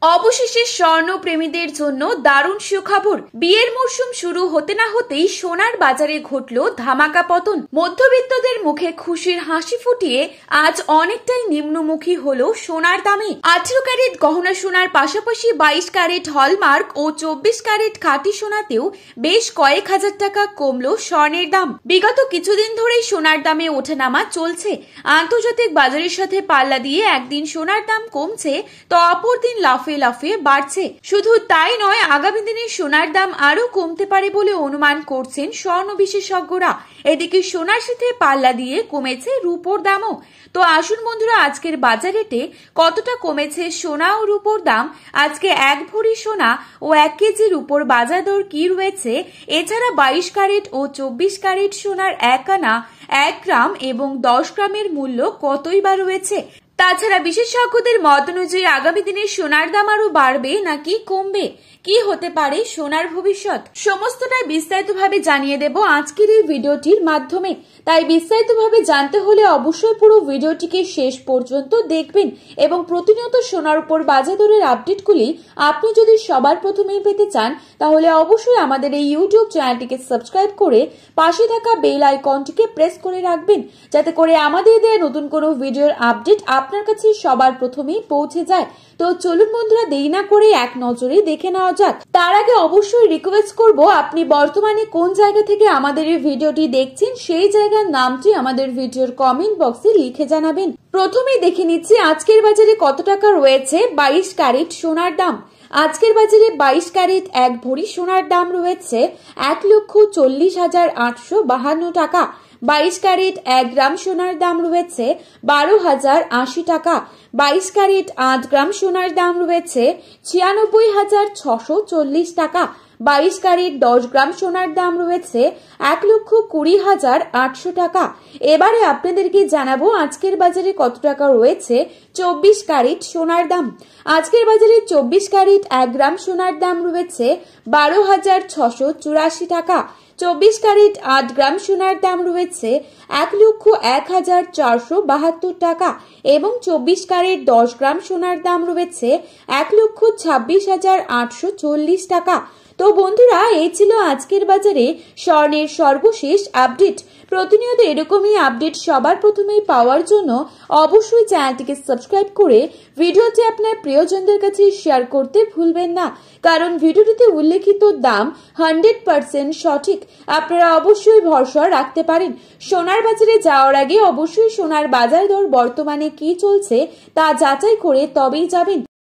অবশেষে স্বর্ণপ্রেমীদের জন্য দারুণ সুখবর। বিয়ের মরশুম শুরু হতে না হতেই সোনার বাজারে ঘটল ধামাকা পতন। মধ্যবিত্তদের মুখে খুশির হাসি ফুটিয়ে আজ অনেকটাই নিম্নমুখী হলো সোনার দামে। 18 ক্যারেট গহনা সোনার পাশাপাশি 22 ক্যারেট হলমার্ক ও 24 ক্যারেট খাঁটি সোনাতেও বেশ কয়েক হাজার টাকা কমলো স্বর্ণের দাম। বিগত কিছুদিন ধরেই সোনার দামে ওঠানামা চলছে। আন্তর্জাতিক বাজারের সাথে পাল্লা দিয়ে একদিন সোনার দাম কমছে তো অপরদিন লাফিয়ে বাড়ছে। শুধু তাই নয়, আগামী দিনে সোনার দাম আরো কমতে পারে বলে অনুমান করছেন স্বর্ণ বিশেষজ্ঞরা। এদিকে সোনার সাথে পাল্লা দিয়ে কমেছে রূপোর দামও। তো আসুন বন্ধুরা, আজকের বাজার রেটে কতটা কমেছে সোনা ও রূপোর দাম, আজকে 1 ভরি সোনা ও 1 কেজি রূপোর বাজার দর কি রয়েছে, এছাড়া 22 ক্যারেট ও 24 ক্যারেট সোনার 1 আনা, 1 গ্রাম এবং 10 গ্রামের মূল্য কতই বা রয়েছে। তাছাড়া বিশেষজ্ঞদের মত অনুযায়ী আগামী দিনে সোনার দাম আরো বাড়বে নাকি কমবে, কি হতে পারে সোনার ভবিষ্যৎ, সমস্তটাই বিস্তারিতভাবে জানিয়ে দেব আজকের এই ভিডিওটির মাধ্যমে। তাই বিস্তারিতভাবে জানতে হলে অবশ্যই পুরো ভিডিওটিকে শেষ পর্যন্ত দেখবেন এবং প্রতিনিয়ত সোনার উপর বাজার দরের আপডেটগুলি আপনি যদি সবার প্রথমেই পেতে চান তাহলে অবশ্যই আমাদের এই ইউটিউব চ্যানেলটিকে সাবস্ক্রাইব করে পাশে থাকা বেল আইকনটিকে প্রেস করে রাখবেন, যাতে করে আমাদের দেওয়া নতুন কোনো ভিডিওর আপডেট আপনার কাছে সবার প্রথমেই পৌঁছে যায়। তো চলুন বন্ধুরা, দেরি না করে এক নজরে দেখে নেওয়া যাক। তার আগে অবশ্যই রিকোয়েস্ট করব, আপনি বর্তমানে কোন জায়গা থেকে আমাদের এই ভিডিওটি দেখছেন সেই জায়গার নামটি আমাদের ভিডিওর কমেন্ট বক্সে লিখে জানাবেন। প্রথমেই দেখে নিচ্ছি আজকের বাজারে কত টাকা রয়েছে 22 ক্যারেট সোনার দাম। আজকের বাজারে 22 ক্যারেট 1 ভরি সোনার দাম রয়েছে 1,40,852 টাকা। 22 ক্যারেট 1 গ্রাম সোনার দাম রয়েছে 12,080 টাকা। 22 ক্যারেট 8 গ্রাম সোনার দাম রয়েছে 96,640 টাকা। 22 ক্যারেট 10 গ্রাম সোনার দাম রয়েছে 1,20,800 টাকা। এবারে আপনাদেরকে জানাবো আজকের বাজারে কত টাকা রয়েছে 24 ক্যারেট সোনার দাম। আজকের বাজারে 24 ক্যারেট 1 গ্রাম সোনার দাম রয়েছে 12,684 টাকা। 24 ক্যারেট 8 গ্রাম সোনার দাম রয়েছে 1,01,472 টাকা এবং 24 ক্যারেট 10 গ্রাম সোনার দাম রয়েছে 1,26,840 টাকা। তো বন্ধুরা, এই ছিল আজকের বাজারে স্বর্ণের সর্বশেষ আপডেট। প্রতিনিয়ত এরকমই আপডেট সবার প্রথমেই পাওয়ার জন্য অবশ্যই চ্যানেলটিকে সাবস্ক্রাইব করে ভিডিওটি আপনার প্রিয়জনদের কাছে শেয়ার করতে ভুলবেন না, কারণ ভিডিওটিতে উল্লেখিত দাম 100% সঠিক। আপনারা অবশ্যই ভরসা রাখতে পারেন। সোনার বাজারে যাওয়ার আগে অবশ্যই সোনার বাজার দর বর্তমানে কি চলছে তা যাচাই করে তবেই যাবেন।